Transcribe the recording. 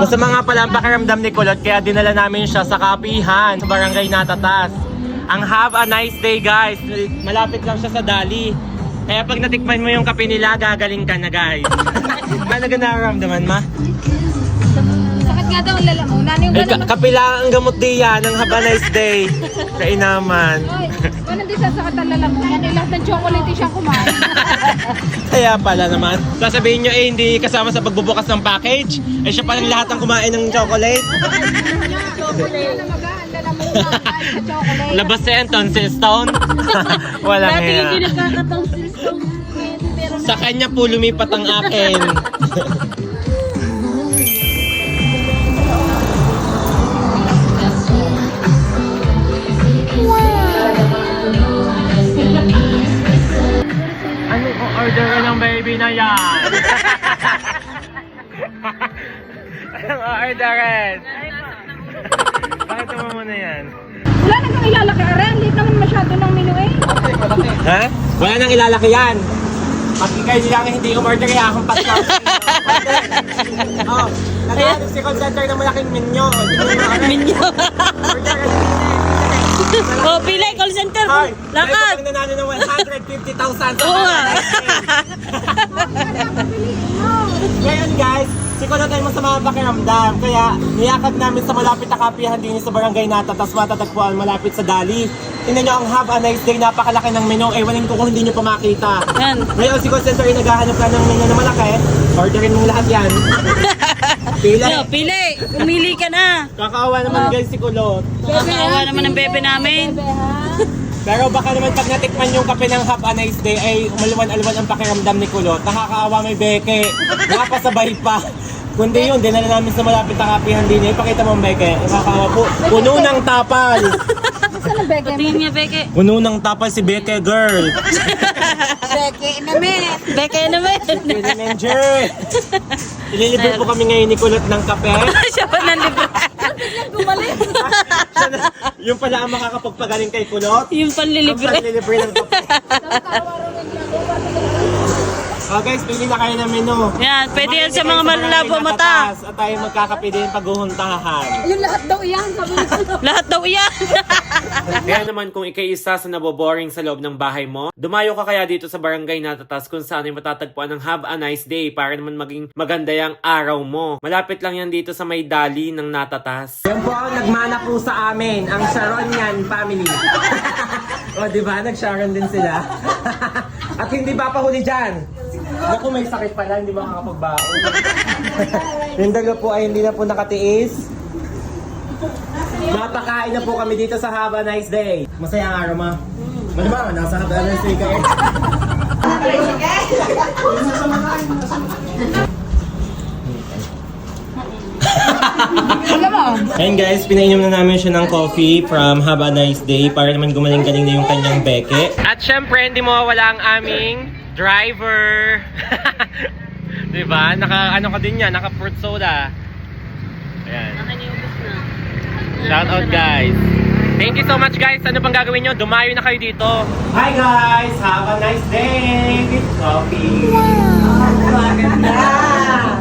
Masama nga pala ang pakiramdam ni Kulot, kaya dinala namin siya sa kapihan sa Barangay Natatas. Ang Have a Nice Day, guys. Malapit lang siya sa Dali. Kaya pag natikman mo yung kape nila, gagaling ka na, guys. Ano ka nararamdaman, ma? Sakit nga daw ang lalamunan. Yung Eh, ganun. kape lang ang gamot diyan ng Have a Nice Day. Kainaman. Oy, ganun din sa sakit ang lalamunan. Eh, lahat ng chocolate siyang kumain. Kaya pala naman. Sasabihin nyo hindi kasama sa pagbubukas ng package. Eh siya palang lahat ang kumain ng chocolate. Chocolate na magaan lalamunan kahit sa chocolate. Labas sa yan, tonsil stone. Walang Dati yung hiya. pinagkakatong silstone. Pero Sa kanya po lumipat ang akin. Anong order ng baby na yan? Anong orderin? Bakit mo muna yan? wala na kang ilalaki. Aran, late naman masyado ng menu eh. Ha? Wala nang ilalaki yan. Pag kayo lang hindi umorder kaya akong pastor. Oh, naghahanap si call center ng malaking menu. Minyo. Order Oh, pilay, call center. Hoy, Lakad. may nanalo ng 150,000. Oo nga. Ngayon guys, si Kulot ay masama ang pakiramdam. Kaya niyakag namin sa malapit na kapihan din sa Barangay Natatas, matatagpuan malapit sa Dali. Tingnan nyo ang Have a Nice Day, napakalaki ng menu. Ewanin ko kung hindi nyo pa makita. Yan. Ngayon si call center ay naghahanap ka ng menu na malaki. Orderin mong lahat yan. Pila. Yo, pili. Umili ka na. Kakaawa naman guys si Kulot. Nakakawa naman ang bebe namin. Pero baka naman pag natikman yung kape ng Have a Nice Day ay umaluwan-aluwan ang pakiramdam ni Kulot. Nakakaawa, may beke. Napasabay pa. Kundi yun, dinala namin sa malapit na kapihan din. Ipakita mo ang beke. Nakakaawa po. Puno ng tapal. Saan ang beke mo? Tingin niya, beke. Puno ng tapal si Beke girl. Beke namin. Beke naman. Manager. Ililibre po kami ngayon ni Kulot ng kape. Siya pa ng libre. Gumalit. Siya na- yung pala ang makakapagpagaling kay Kulot. Yung Ang panlilibre. panlilibre ng kape. Oh guys, pili na kayo ng menu. Yan, pwede yan sa mga Kumain na kayo malabo Barangay mata. Natatas At tayo magkakape din paghuhuntahan. Yung lahat daw iyan. Sabi ko. Lahat daw yan. Kaya naman kung ikaisa sa naboboring sa loob ng bahay mo, dumayo ka kaya dito sa Barangay Natatas kung saan ay matatagpuan ng Have a Nice Day para naman maging maganda yung araw mo. Malapit lang yan dito sa may Dali ng Natatas. Yan po ang nagmana po sa amin, ang Sharonian family. O diba, nag-Sharon din sila. At hindi ba pa huli dyan? Naku, may sakit pala, hindi makakapagbaon. Yung dalawa po ay hindi na po nakatiis. Mapakain na po kami dito sa Have a Nice Day. Masaya ang araw, ma. Malamang, nasa Have a Nice Day ka eh. Alam mo. Ayun guys, pinainom na namin siya ng coffee from Have a Nice Day para naman gumaling-galing na yung kanyang beke. At syempre, hindi mawawala ang aming driver. Diba? Ano ka din yan, naka fruit soda. Ayan. Shout out guys. Thank you so much guys. Ano pang gagawin nyo? Dumayo na kayo dito. Hi guys! Have a nice day! Coffee! Wow! Maganda!